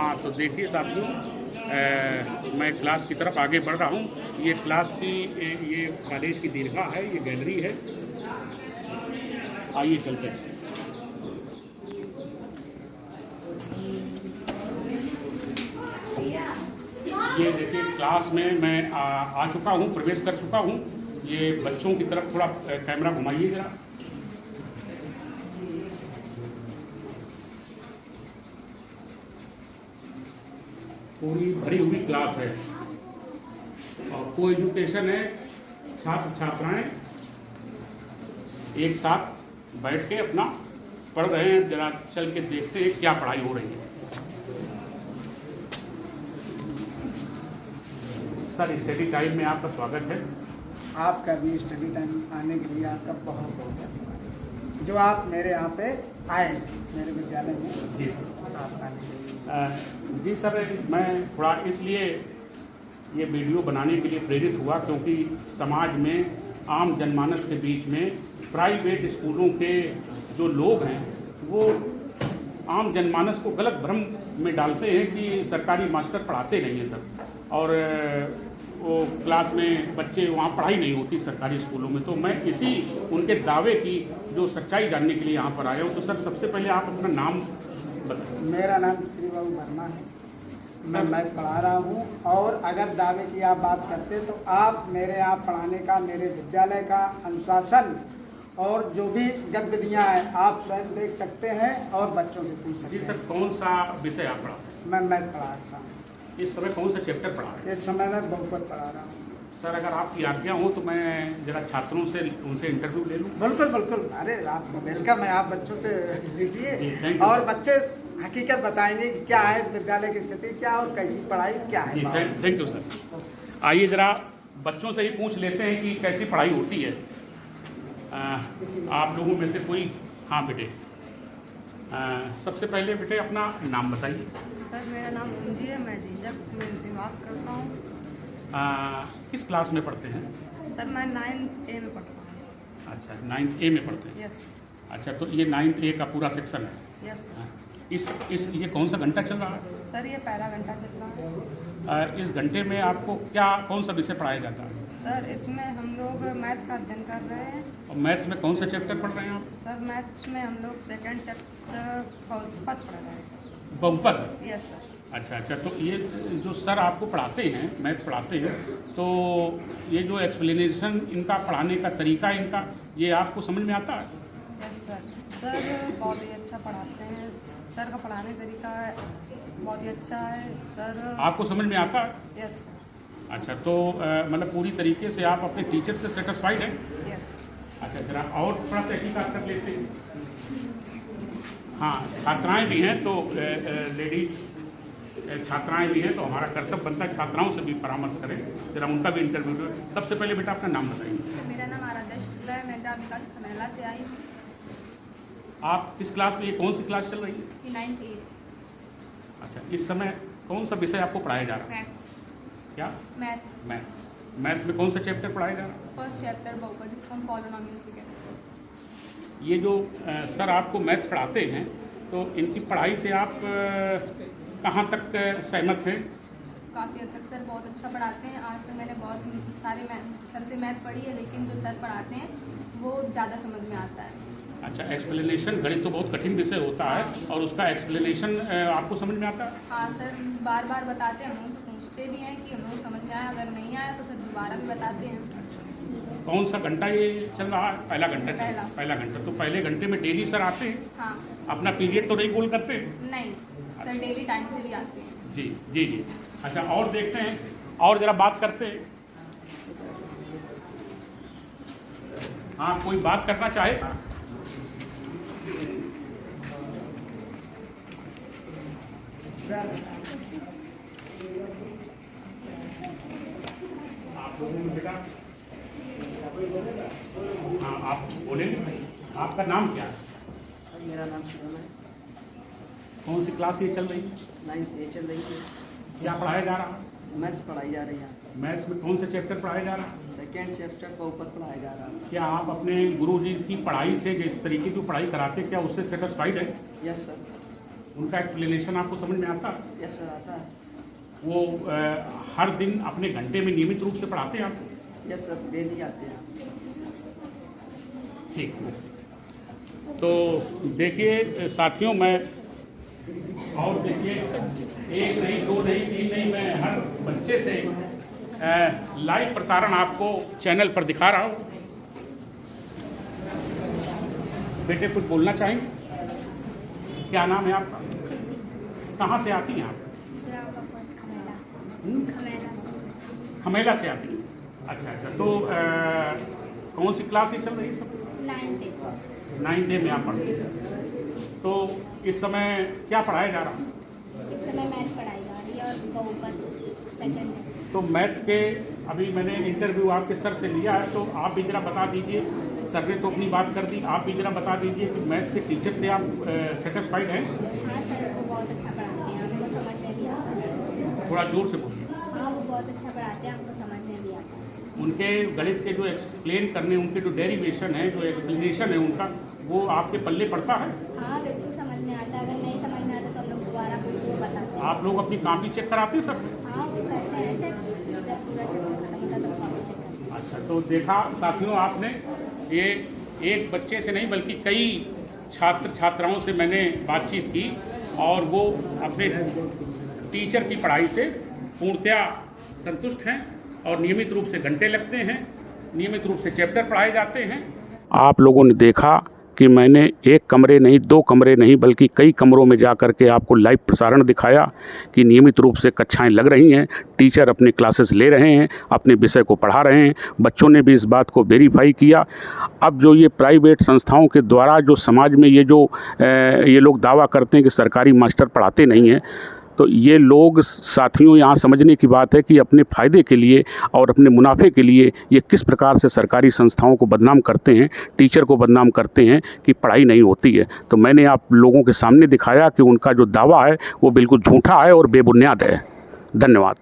हाँ, तो देखिए साथियों, मैं क्लास की तरफ आगे बढ़ रहा हूँ। ये क्लास की ये कॉलेज की दीर्घा है, ये गैलरी है। आइए चलते हैं। ये देखिए क्लास में मैं आ चुका हूँ, प्रवेश कर चुका हूँ। ये बच्चों की तरफ थोड़ा कैमरा घुमाइए जरा। पूरी भरी हुई क्लास है और को एजुकेशन है। छात्र छात्राएं एक साथ बैठ के अपना पढ़ रहे हैं। जरा चल के देखते हैं क्या पढ़ाई हो रही है। सर, स्टडी टाइम में आपका स्वागत है। आपका भी स्टडी टाइम आने के लिए आपका बहुत बहुत धन्यवाद जो आप मेरे यहाँ पे आए, मेरे विद्यालय में। जी सर, आप आने के लिए जी सर, मैं थोड़ा इसलिए ये वीडियो बनाने के लिए प्रेरित हुआ क्योंकि समाज में आम जनमानस के बीच में प्राइवेट स्कूलों के जो लोग हैं वो आम जनमानस को गलत भ्रम में डालते हैं कि सरकारी मास्टर पढ़ाते नहीं हैं सर, और वो क्लास में बच्चे वहाँ पढ़ाई नहीं होती सरकारी स्कूलों में। तो मैं इसी उनके दावे की जो सच्चाई जानने के लिए यहाँ पर आया हूँ। तो सर, सबसे पहले आप अपना नाम बताइए। मेरा नाम श्री बाबू वर्मा है, मैं मैथ पढ़ा रहा हूँ। और अगर दावे की आप बात करते तो आप मेरे यहाँ पढ़ाने का, मेरे विद्यालय का अनुशासन और जो भी गतिविधियाँ हैं आप स्वयं देख सकते हैं और बच्चों से पूछ सकते जी हैं। सर, कौन सा विषय आप पढ़ाते हैं? मैं मैथ पढ़ा रहा हूँ। इस समय कौन सा चैप्टर पढ़ा रहे हैं? इस समय मैं बहुपद पढ़ा रहा हूँ। सर, अगर आपकी आज्ञा हो तो मैं जरा छात्रों से उनसे इंटरव्यू ले लूँ। बिल्कुल बिल्कुल, अरे आप वेलकम है, आप बच्चों से जी, लीजिए thank you, और sir. बच्चे हकीकत बताएंगे कि क्या है इस विद्यालय की स्थिति, क्या और कैसी पढ़ाई क्या जी, है। Thank you sir. आइए जरा बच्चों से ही पूछ लेते हैं कि कैसी पढ़ाई होती है। आप लोगों में से कोई? हाँ बेटे, सबसे पहले बेटे अपना नाम बताइए। सर, मेरा नाम कुंजी है, मैं झिंझक में निवास करता हूँ। किस क्लास में पढ़ते हैं? सर, मैं 9th A में पढ़ता हूँ। अच्छा, 9th A में पढ़ते हैं। यस अच्छा, तो ये 9th A का पूरा सेक्शन है। Yes sir. इस ये कौन सा घंटा चल रहा है? सर, ये पहला घंटा चल रहा है। इस घंटे में आपको कौन सा विषय पढ़ाया जाता है? सर, इसमें हम लोग मैथ का अध्ययन कर रहे हैं। और मैथ्स में कौन सा चैप्टर पढ़ रहे हैं आप? सर, मैथ्स में हम लोग सेकंड चैप्टर बहुपद पढ़ रहे हैं। बहुपद? Yes sir. अच्छा, तो ये जो सर आपको पढ़ाते हैं, मैथ्स पढ़ाते हैं, तो ये जो एक्सप्लेनेशन इनका पढ़ाने का तरीका इनका, ये आपको समझ में आता है? Yes sir. सर, बहुत ही अच्छा पढ़ाते हैं। सर का पढ़ाने का तरीका बहुत ही अच्छा है सर। आपको समझ में आता है? Yes sir. अच्छा, तो मतलब पूरी तरीके से आप अपने टीचर से सेटिस्फाइड हैं? यस। अच्छा, जरा और थोड़ा तहकीकात कर लेते हैं। हाँ, छात्राएं भी हैं, तो लेडीज छात्राएं भी हैं, तो हमारा कर्तव्य बनता है छात्राओं से भी परामर्श करें, जरा उनका भी इंटरव्यू लें। सबसे पहले बेटा अपना नाम बताइए। मेरा नाम आराध्या शुक्ला है, मैं ग्राम विकास खमेला से आई हूँ। आप किस क्लास में, ये कौन सी क्लास चल रही है? 9th A। अच्छा, इस समय कौन सा विषय आपको पढ़ाया जा रहा है? मैथ। क्या? मैथ। मैथ्स में कौन सा चैप्टर पढ़ाया जा रहा है? फर्स्ट चैप्टर बहुपद, जिसको हम पॉलिनोमियल्स भी कहते हैं। ये जो सर आपको मैथ्स पढ़ाते हैं, तो इनकी पढ़ाई से आप कहाँ तक सहमत हैं? काफ़ी हद तक सर बहुत अच्छा पढ़ाते हैं। आज तक मैंने बहुत सारे सर से मैथ पढ़ी है, लेकिन जो सर पढ़ाते हैं वो ज़्यादा समझ में आता है। अच्छा, एक्सप्लेनेशन, गणित तो बहुत कठिन विषय होता है, और उसका एक्सप्लेनेशन आपको समझ में आता है? हाँ सर, बार बार बताते हैं, हम उनसे पूछते भी हैं कि हम लोग समझ में आया, अगर नहीं आया तो सर दोबारा भी बताते हैं। कौन सा घंटा ये चल रहा है? पहला घंटा? पहला घंटा। तो पहले घंटे में डेली सर आते हैं? हाँ। अपना पीरियड तो नहीं गोल करते? नहीं सर, डेली टाइम से भी आते हैं। जी जी जी। अच्छा, और देखते हैं, और ज़रा बात करते हैं। हाँ, कोई बात करना चाहे? आप लोगों में बेटा, हाँ आप बोलेंगे। आपका नाम क्या है? मेरा नाम शिवम है। कौन सी क्लास ये चल रही है? 9th A चल रही है। क्या पढ़ाया जा रहा है? मैथ्स पढ़ाई जा रही है। मैथ्स में कौन से चैप्टर पढ़ाया जा रहा है? सेकेंड चैप्टर बहुपद पढ़ाया जा रहा है। क्या आप अपने गुरुजी की पढ़ाई से, जिस तरीके की पढ़ाई कराते, क्या उससे सेटिस्फाइड है? Yes sir. उनका एक्सप्लेनेशन आपको समझ में आता है? यस सर, आता है। वो हर दिन अपने घंटे में नियमित रूप से पढ़ाते हैं आपको? यस सर, डेली आते हैं। ठीक। तो देखिए साथियों, मैं और देखिए 1 नहीं 2 नहीं 3 नहीं, मैं हर बच्चे से लाइव प्रसारण आपको चैनल पर दिखा रहा हूँ। बेटे कुछ बोलना चाहेंगे? क्या नाम है आपका? कहाँ से आती हैं आप? खमेला से आती हैं। अच्छा अच्छा, तो कौन सी क्लास चल रही है सब? 9th में आप पढ़ती हैं। तो इस समय क्या पढ़ाया जा रहा है? इस समय मैथ पढ़ाई जा रही है और बहुपद सेकंड है। तो मैथ्स के अभी मैंने इंटरव्यू आपके सर से लिया है, तो आप भी जरा बता दीजिए, सर ने तो अपनी बात कर दी, आप भी जरा बता दीजिए कि मैथ्स के टीचर से आप सेटिस्फाइड हैं? हाँ सर, वो बहुत अच्छा पढ़ाते हैं, हमको समझ में भी आता है। थोड़ा जोर से बोलिए। हाँ, वो बहुत अच्छा पढ़ाते हैं, हमको समझ में भी आता है। उनके गणित के जो एक्सप्लेन करने, उनके जो डेरिवेशन है, जो एक्सप्लेनेशन है उनका, वो आपके पल्ले पड़ता है? हाँ बिल्कुल समझ में आता है। अगर नहीं समझ में आता तो हम लोग दोबारा पूछते हुए बताते हैं। आप लोग अपनी कॉपी चेक कराते हैं सर से? हाँ, वो करते हैं चेक, जब पूरा चेक खत्म होता है तो कॉपी चेक करते हैं। अच्छा, तो देखा साथियों आपने, ये एक बच्चे से नहीं बल्कि कई छात्र छात्राओं से मैंने बातचीत की और वो अपने टीचर की पढ़ाई से पूर्णतया संतुष्ट हैं और नियमित रूप से घंटे लगते हैं, नियमित रूप से चैप्टर पढ़ाए जाते हैं। आप लोगों ने देखा कि मैंने 1 कमरे नहीं 2 कमरे नहीं बल्कि कई कमरों में जा कर के आपको लाइव प्रसारण दिखाया कि नियमित रूप से कक्षाएं लग रही हैं, टीचर अपने क्लासेस ले रहे हैं, अपने विषय को पढ़ा रहे हैं, बच्चों ने भी इस बात को वेरीफाई किया। अब जो ये प्राइवेट संस्थाओं के द्वारा जो समाज में ये लोग दावा करते हैं कि सरकारी मास्टर पढ़ाते नहीं हैं, तो ये लोग साथियों यहाँ समझने की बात है कि अपने फ़ायदे के लिए और अपने मुनाफे के लिए ये किस प्रकार से सरकारी संस्थाओं को बदनाम करते हैं, टीचर को बदनाम करते हैं कि पढ़ाई नहीं होती है। तो मैंने आप लोगों के सामने दिखाया कि उनका जो दावा है वो बिल्कुल झूठा है और बेबुनियाद है। धन्यवाद।